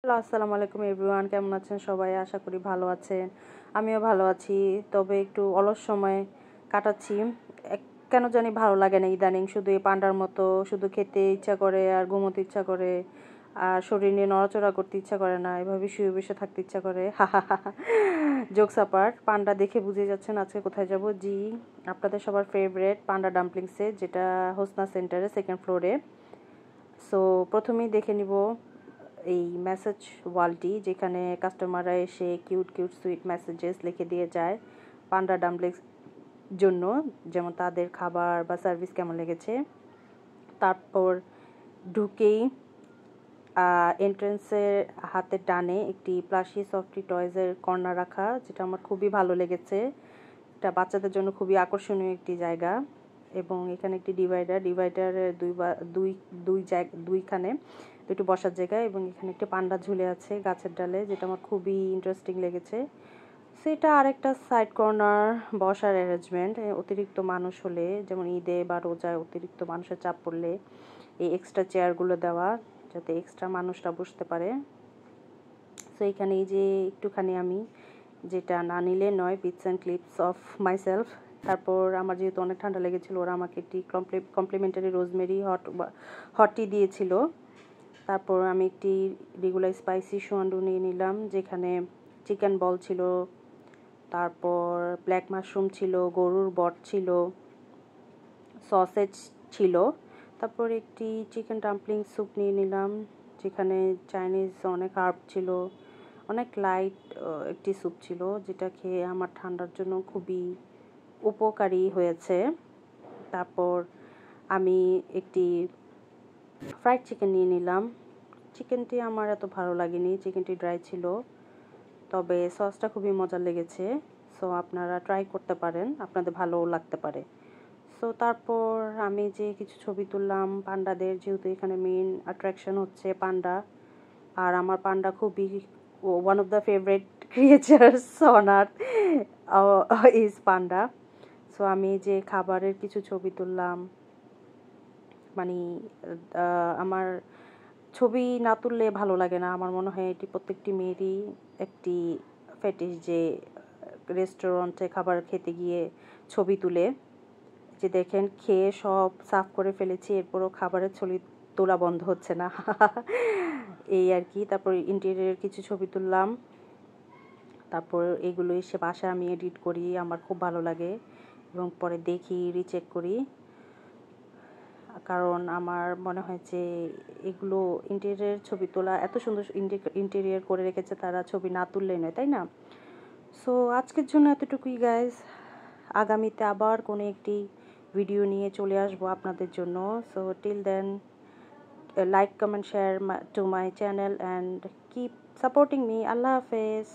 Hello, আসসালামু আলাইকুম everyone. কেমন আছেন সবাই? আশা করি ভালো আছেন। আমিও ভালো আছি, তবে একটু অলস সময় কাটাচ্ছি। কেন জানি ভালো লাগে না ইদানিং, শুধু এই পান্ডার মতো শুধু খেতে ইচ্ছা করে আর ঘুমোতে ইচ্ছা করে, আর শরীর নিয়ে নড়াচড়া করতে ইচ্ছা করে না, এভাবে শুয়ে বসে থাকতে ইচ্ছা করে। হা হা হা। জোকস আপার্ট, পান্ডা দেখে বুঝে যাচ্ছেন আজকে কোথায় যাব। জি, আপনাদের সবার ফেভারিট পান্ডা ডাম্পলিংসে, যেটা হোসনা সেন্টারে 2nd ফ্লোরে। সো প্রথমেই দেখে নিব এই মেসেজ ওয়ালটি, যেখানে কাস্টমাররা এসে কিউট কিউট সুইট মেসেজেস লিখে দিয়ে যায় পান্ডা ডাম্পলিংস জন্য, যেমন তাদের খাবার বা সার্ভিস কেমন লেগেছে। তারপর ঢুকেই এন্ট্রেন্সের হাতের ডানে একটি প্লাশি সফটি টয়েজের কর্নার রাখা, যেটা আমার খুবই ভালো লেগেছে। এটা বাচ্চাদের জন্য খুবই আকর্ষণীয় একটি জায়গা। এবং এখানে একটি ডিভাইডারের দুইখানে দুটো বসার জায়গা, এবং এখানে একটি পান্ডা ঝুলে আছে গাছের ডালে, যেটা আমার খুবই ইন্টারেস্টিং লেগেছে। সেটা আরেকটা সাইড কর্নার বসার অ্যারেঞ্জমেন্ট। অতিরিক্ত মানুষ হলে, যেমন ঈদে বা রোজায় অতিরিক্ত মানুষের চাপ পড়লে এই এক্সট্রা চেয়ারগুলো দেওয়া, যাতে এক্সট্রা মানুষরা বসতে পারে। সো এখানে এই যে একটুখানি আমি, যেটা না নিলে নয়, bits and clips of myself. তারপর আমার যেহেতু অনেক ঠান্ডা লেগেছিলো, ওরা আমাকে একটি কমপ্লিমেন্টারি রোজমেরি হট টি দিয়েছিল। তারপর আমি একটি রেগুলার স্পাইসি সোয়ান্ডু নিয়ে নিলাম, যেখানে চিকেন বল ছিল, তারপর ব্ল্যাক মাশরুম ছিল, গরুর বট ছিল, সসেজ ছিল। তারপর একটি চিকেন ডাম্পলিং স্যুপ নিয়ে নিলাম, যেখানে চাইনিজ অনেক হার্ব ছিল, অনেক লাইট একটি স্যুপ ছিল, যেটা খেয়ে আমার ঠান্ডার জন্য খুবই উপকারী হয়েছে। তারপর আমি একটি ফ্রাইড চিকেন নিয়ে নিলাম। চিকেনটি আমার এত ভালো লাগেনি, চিকেনটি ড্রাই ছিল, তবে সসটা খুবই মজা লেগেছে। সো আপনারা ট্রাই করতে পারেন, আপনাদের ভালোও লাগতে পারে। সো তারপর আমি যে কিছু ছবি তুললাম পান্ডাদের, যেহেতু এখানে মেইন অ্যাট্রাকশন হচ্ছে পান্ডা, আর আমার পান্ডা খুবই one of the favourite creatures on earth is panda. So আমি যে খাবারের কিছু ছবি তুললাম, মানে আমার ছবি না তুললে ভালো লাগে না। আমার মনে হয় এটি প্রত্যেকটি মেয়েরই একটি ফেটিশ, যে রেস্টুরেন্টে খাবার খেতে গিয়ে ছবি তুলে। যে দেখেন, খেয়ে সব সাফ করে ফেলেছি, এরপরও খাবারের ছবি তোলা বন্ধ হচ্ছে না। এই আর কি। তারপর ইন্টেরিয়র কিছু ছবি তুললাম। তারপর এগুলো এসে বাসায় আমি এডিট করি, আমার খুব ভালো লাগে, এবং পরে দেখি, রিচেক করি। কারণ আমার মনে হয় যে এগুলো ইন্টেরিয়র ছবি তোলা, এত সুন্দর ইন্টেরিয়র করে রেখেছে তারা, ছবি না তুললেই নয়, তাই না? সো আজকের জন্য এতটুকুই গাইজ। আগামীতে আবার কোনো একটি ভিডিও নিয়ে চলে আসবো আপনাদের জন্য। So till then, like, comment, share to my channel and keep supporting me. Allah হাফেজ।